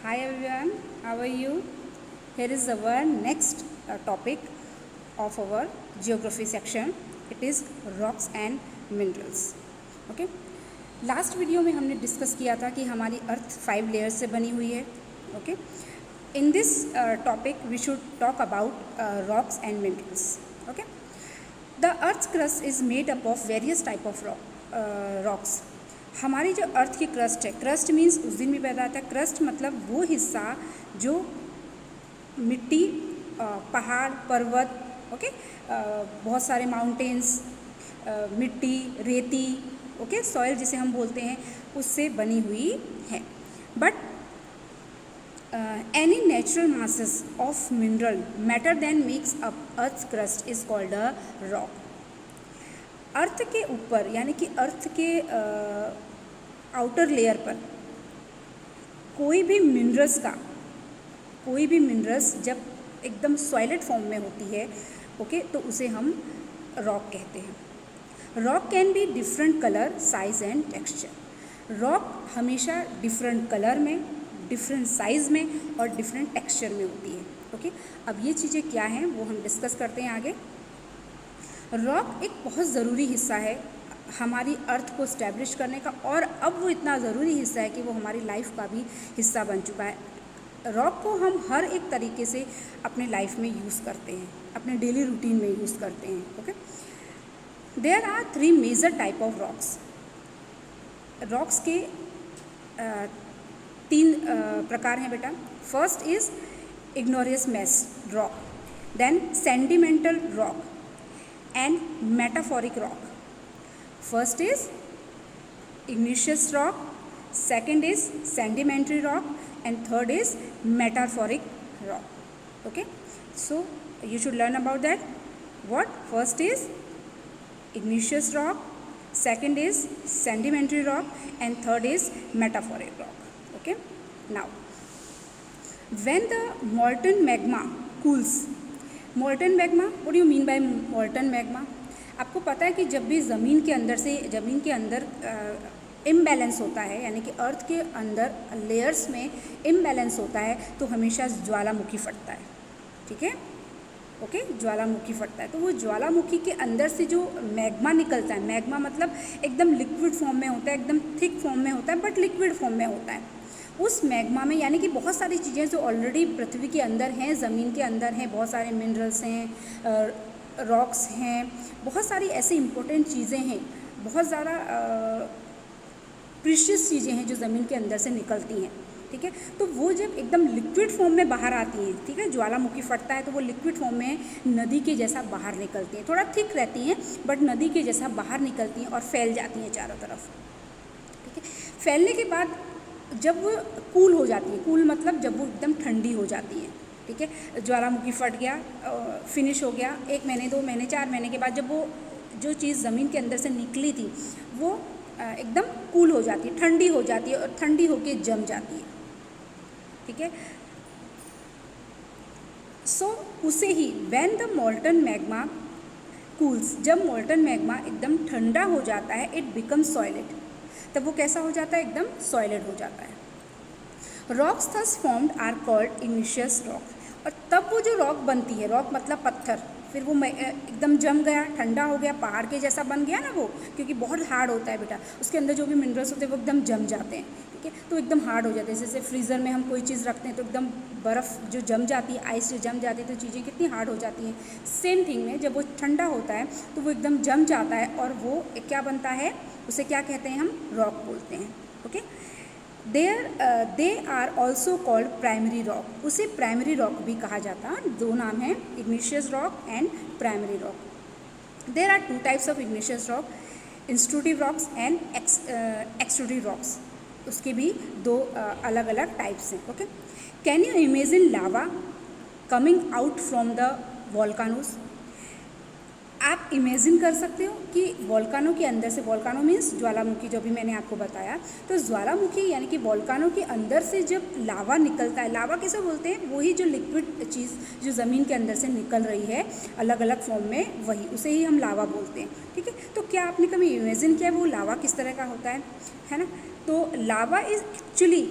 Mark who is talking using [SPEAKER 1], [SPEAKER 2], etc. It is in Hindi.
[SPEAKER 1] Hi everyone, how are you? Here is our next topic of our geography section. It is rocks and minerals. Okay. Last video में हमने डिस्कस किया था कि हमारी अर्थ 5 लेयर्स से बनी हुई है. Okay. In this topic we should talk about rocks and minerals. Okay. The earth crust is made up of various type of rocks. हमारी जो अर्थ की क्रस्ट है, क्रस्ट मीन्स उस दिन भी पैदा आता है. क्रस्ट मतलब वो हिस्सा जो मिट्टी, पहाड़, पर्वत, ओके, बहुत सारे माउंटेन्स, मिट्टी, रेती, ओके, सॉइल जिसे हम बोलते हैं, उससे बनी हुई है. But any natural masses of mineral matter then makes up earth crust is called a rock. Earth के ऊपर यानी कि अर्थ के आउटर लेयर पर कोई भी मिनरल्स जब एकदम सॉलिड फॉर्म में होती है, ओके, तो उसे हम रॉक कहते हैं. Rock can be different colour, size and texture. Rock हमेशा डिफरेंट कलर में, डिफरेंट साइज़ में और डिफरेंट टेक्सचर में होती है. ओके. अब ये चीज़ें क्या हैं वो हम डिस्कस करते हैं आगे. रॉक एक बहुत ज़रूरी हिस्सा है हमारी अर्थ को इस्टेब्लिश करने का, और अब वो इतना ज़रूरी हिस्सा है कि वो हमारी लाइफ का भी हिस्सा बन चुका है. रॉक को हम हर एक तरीके से अपने लाइफ में यूज़ करते हैं, अपने डेली रूटीन में यूज़ करते हैं. Okay. There are 3 major type of rocks. Rocks के 3 प्रकार हैं बेटा. First is igneous mass rock, then sedimentary rock and metaphoric rock. First is igneous rock, second is sedimentary rock, and third is metaphoric rock. Okay, so you should learn about that. What? First is igneous rock, second is sedimentary rock, and third is metaphoric rock. Okay, now when the molten magma cools, molten magma, what do you mean by molten magma? आपको पता है कि जब भी ज़मीन के अंदर इम्बैलेंस होता है, यानी कि अर्थ के अंदर लेयर्स में इम्बैलेंस होता है, तो हमेशा ज्वालामुखी फटता है. ठीक है. ओके. ज्वालामुखी फटता है. तो वो ज्वालामुखी के अंदर से जो मैग्मा निकलता है, मैग्मा मतलब एकदम लिक्विड फॉर्म में होता है, एकदम थिक फॉर्म में होता है, बट लिक्विड फॉर्म में होता है. उस मैग्मा में यानी कि बहुत सारी चीज़ें जो ऑलरेडी पृथ्वी के अंदर हैं, ज़मीन के अंदर हैं, बहुत सारे मिनरल्स हैं, रॉक्स हैं, बहुत सारी ऐसी इम्पोर्टेंट चीज़ें हैं, बहुत ज़्यादा प्रीशियस चीज़ें हैं जो ज़मीन के अंदर से निकलती हैं. ठीक है. तो वो जब एकदम लिक्विड फॉर्म में बाहर आती हैं, ठीक है, ज्वालामुखी फटता है तो वो लिक्विड फॉर्म में नदी के जैसा बाहर निकलती हैं. थोड़ा थिक रहती हैं बट नदी के जैसा बाहर निकलती हैं और फैल जाती हैं चारों तरफ. ठीक है. फैलने के बाद जब वो कूल हो जाती है, कूल मतलब जब वो एकदम ठंडी हो जाती है, ठीक है, ज्वालामुखी फट गया, फिनिश हो गया, 1 महीने 2 महीने 4 महीने के बाद जब वो जो चीज़ ज़मीन के अंदर से निकली थी वो एकदम कूल हो जाती है, ठंडी हो जाती है और ठंडी होके जम जाती है. ठीक है. सो उसे ही when the molten magma cools, जब मोल्टन मैग्मा एकदम ठंडा हो जाता है, इट बिकम्स सॉलिड, तब वो कैसा हो जाता है? एकदम सॉलिड हो जाता है. Rocks thus formed are called igneous rock. और तब वो जो रॉक बनती है, रॉक मतलब पत्थर, फिर वो एकदम जम गया, ठंडा हो गया, पहाड़ के जैसा बन गया ना वो, क्योंकि बहुत हार्ड होता है बेटा, उसके अंदर जो भी मिनरल्स होते हैं वो एकदम जम जाते हैं. ठीक है. तो एकदम हार्ड हो जाते हैं. जैसे फ्रीज़र में हम कोई चीज़ रखते हैं तो एकदम बर्फ़ जो जम जाती है, आइस जो जम जाती है, तो चीज़ें कितनी हार्ड हो जाती हैं. सेम थिंग में जब वो ठंडा होता है तो वो एकदम जम जाता है और वो क्या बनता है, उसे क्या कहते हैं? हम रॉक बोलते हैं. Okay. They are also called primary rock. उसे प्राइमरी रॉक भी कहा जाता है. 2 नाम हैं, igneous rock and primary rock. There are 2 types of igneous rock, intrusive rocks and extrusive rocks. उसके भी 2 अलग अलग टाइप्स हैं. Okay. Can you imagine lava coming out from the volcanoes? आप इमेजिन कर सकते हो कि वॉल्कानो के अंदर से, वॉल्कानो मीन्स ज्वालामुखी, जो भी मैंने आपको बताया, तो ज्वालामुखी यानी कि वॉल्कानो के अंदर से जब लावा निकलता है, लावा किसे बोलते हैं? वही जो लिक्विड चीज़ जो ज़मीन के अंदर से निकल रही है अलग अलग फॉर्म में, वही, उसे ही हम लावा बोलते हैं. ठीक है. तो क्या आपने कभी इमेजिन किया वो लावा किस तरह का होता है ना? तो लावा इज एक्चुअली